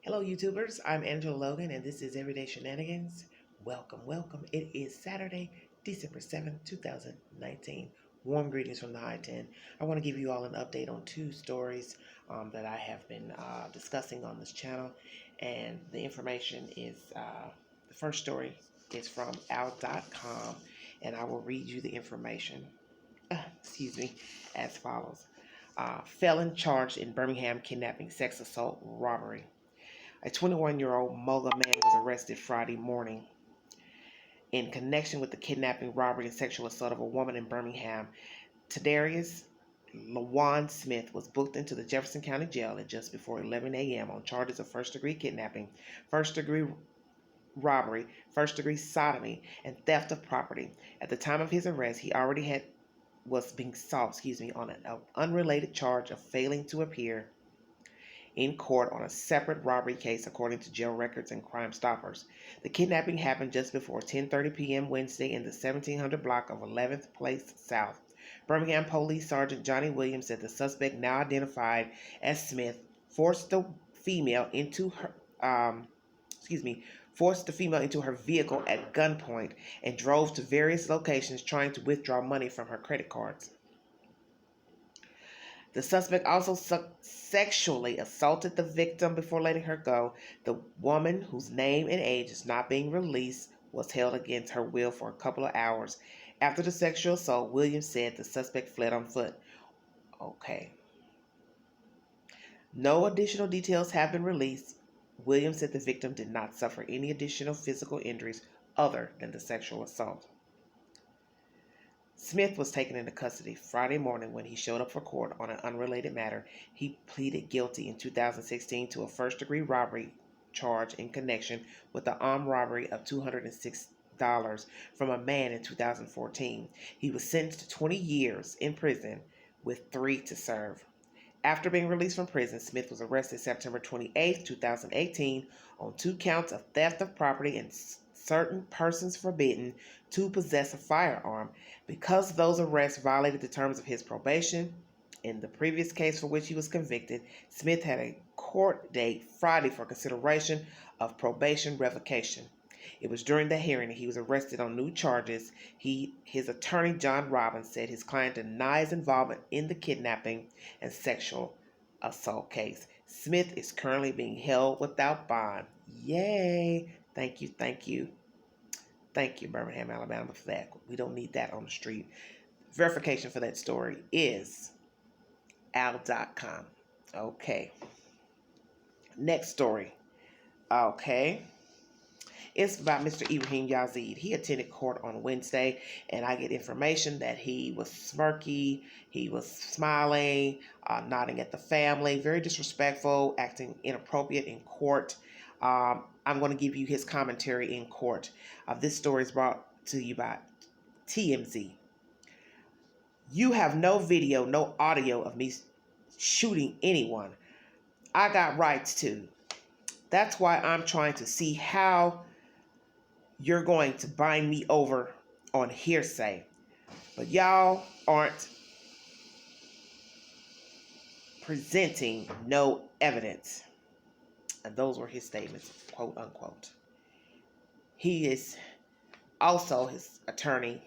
Hello, YouTubers. I'm Angela Logan, and this is Everyday Shenanigans. Welcome, welcome. It is Saturday, December 7th, 2019. Warm greetings from the High 10. I want to give you all an update on two stories that I have been discussing on this channel. And the information is the first story is from out.com, and I will read you the information, excuse me, as follows. Felon charged in Birmingham kidnapping, sex assault, robbery. A 21-year-old Moga man was arrested Friday morning in connection with the kidnapping, robbery, and sexual assault of a woman in Birmingham. Tadarius Lawan Smith was booked into the Jefferson County Jail at just before 11 a.m. on charges of first-degree kidnapping, first-degree robbery, first-degree sodomy, and theft of property. At the time of his arrest, he already was being sought, on an unrelated charge of failing to appear in court on a separate robbery case, according to jail records and Crime Stoppers. The kidnapping happened just before 10:30 p.m. Wednesday in the 1700 block of 11th Place South. Birmingham Police Sergeant Johnny Williams said the suspect, now identified as Smith, forced the female into her forced the female into her vehicle at gunpoint and drove to various locations trying to withdraw money from her credit cards. The suspect also sexually assaulted the victim before letting her go. The woman, whose name and age is not being released, was held against her will for a couple of hours. After the sexual assault, Williams said the suspect fled on foot. Okay. No additional details have been released. Williams said the victim did not suffer any additional physical injuries other than the sexual assault. Smith was taken into custody Friday morning when he showed up for court on an unrelated matter. He pleaded guilty in 2016 to a first-degree robbery charge in connection with the armed robbery of $206 from a man in 2014. He was sentenced to 20 years in prison with 3 to serve. After being released from prison, Smith was arrested September 28, 2018 on 2 counts of theft of property and certain persons forbidden to possess a firearm. Because those arrests violated the terms of his probation in the previous case for which he was convicted, Smith had a court date Friday for consideration of probation revocation. It was during the hearing that he was arrested on new charges. His attorney, John Robbins, said his client denies involvement in the kidnapping and sexual assault case. Smith is currently being held without bond. Yay! Thank you, thank you. Thank you, Birmingham, Alabama, for that. We don't need that on the street. Verification for that story is al.com. Okay. Next story. Okay. It's about Mr. Ibraheem Yazeed. He attended court on Wednesday, and I get information that he was smirky, he was smiling, nodding at the family, very disrespectful, acting inappropriate in court. I'm going to give you his commentary in court. This story is brought to you by TMZ. You have no video, no audio of me shooting anyone. I got rights too. That's why I'm trying to see how you're going to bind me over on hearsay. But y'all aren't presenting no evidence. And those were his statements, quote unquote. He is also, his attorney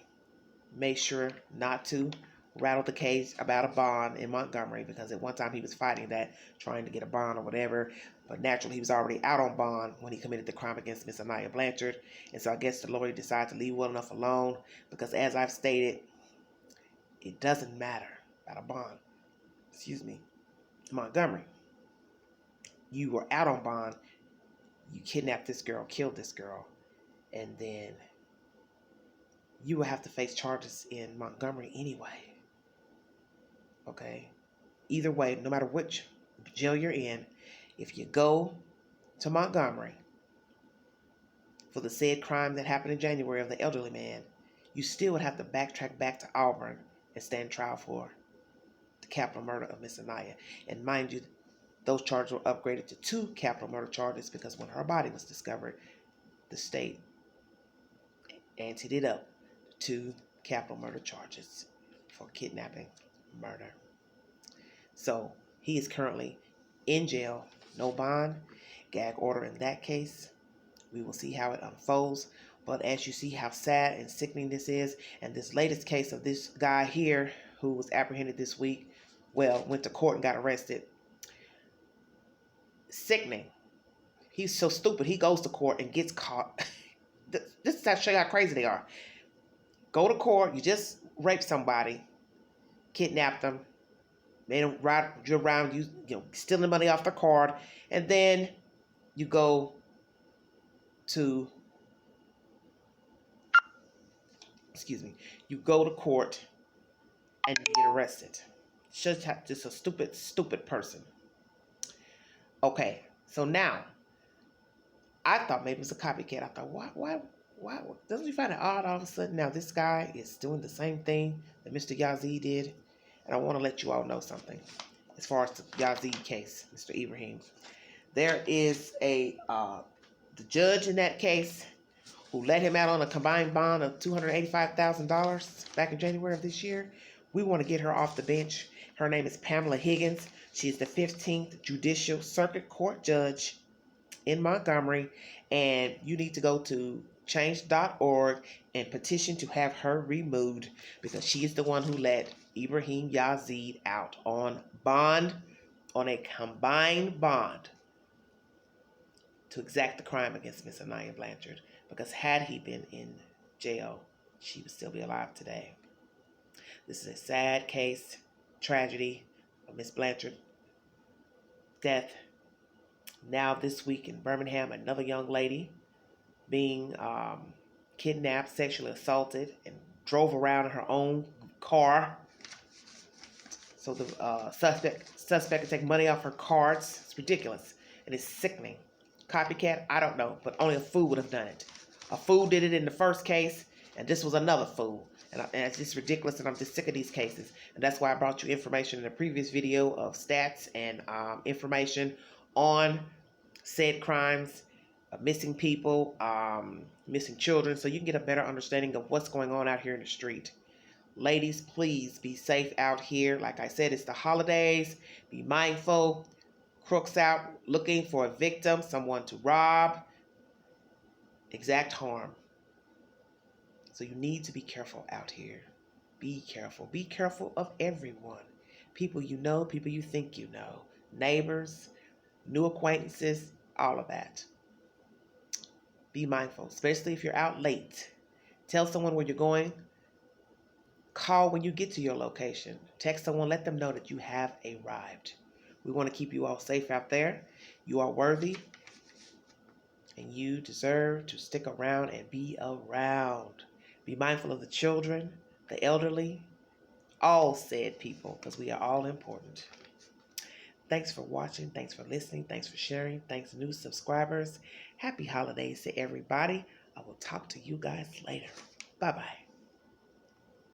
made sure not to rattle the cage about a bond in Montgomery, because at one time he was fighting that, trying to get a bond or whatever. But naturally, he was already out on bond when he committed the crime against Miss Anaya Blanchard. And so I guess the lawyer decided to leave well enough alone, because as I've stated, it doesn't matter about a bond. Montgomery. You were out on bond. You kidnapped this girl, killed this girl, and then you will have to face charges in Montgomery anyway. Okay? Either way, no matter which jail you're in, if you go to Montgomery for the said crime that happened in January of the elderly man, you still would have to backtrack back to Auburn and stand trial for the capital murder of Miss Anaya. And mind you, those charges were upgraded to 2 capital murder charges because when her body was discovered, the state anteed it up to 2 capital murder charges for kidnapping, murder. So he is currently in jail, no bond. gag order in that case. We will see how it unfolds. But as you see how sad and sickening this is, and this latest case of this guy here who was apprehended this week, well, went to court and got arrested. Sickening. He's so stupid. He goes to court and gets caught. This is to show you how crazy they are. Go to court. You just raped somebody, kidnapped them, made them ride you around, you know, stealing money off their card, and then you go to, you go to court and you get arrested. Just a stupid person. Okay, so now I thought maybe it was a copycat. I thought, why doesn't you find it odd all of a sudden now this guy is doing the same thing that Mr. Yazeed did? And I want to let you all know something as far as the Yazeed case, Mr. Ibraheem. There is the judge in that case who let him out on a combined bond of $285,000 back in January of this year. We want to get her off the bench. Her name is Pamela Higgins. She is the 15th Judicial Circuit Court Judge in Montgomery, and you need to go to change.org and petition to have her removed because she is the one who let Ibraheem Yazeed out on bond, on a combined bond, to exact the crime against Miss Anaya Blanchard, because had he been in jail, she would still be alive today. This is a sad case, tragedy of Miss Blanchard's death. Now this week in Birmingham, another young lady being kidnapped, sexually assaulted, and drove around in her own car. So the suspect can take money off her cards. It's ridiculous. It is sickening. Copycat, I don't know, but only a fool would have done it. A fool did it in the first case, and this was another fool. And it's just ridiculous, and I'm just sick of these cases. And that's why I brought you information in the previous video of stats and information on said crimes, missing people, missing children, so you can get a better understanding of what's going on out here in the street. Ladies, please be safe out here. Like I said, it's the holidays. Be mindful. Crooks out looking for a victim, someone to rob, exact harm. So you need to be careful out here. Be careful. Be careful of everyone. People you know, people you think you know, neighbors, new acquaintances, all of that. Be mindful, especially if you're out late. Tell someone where you're going. Call when you get to your location. Text someone, let them know that you have arrived. We want to keep you all safe out there. You are worthy, and you deserve to stick around and be around. Be mindful of the children, the elderly, all said people, because we are all important. Thanks for watching. Thanks for listening. Thanks for sharing. Thanks, new subscribers. Happy holidays to everybody. I will talk to you guys later. Bye-bye.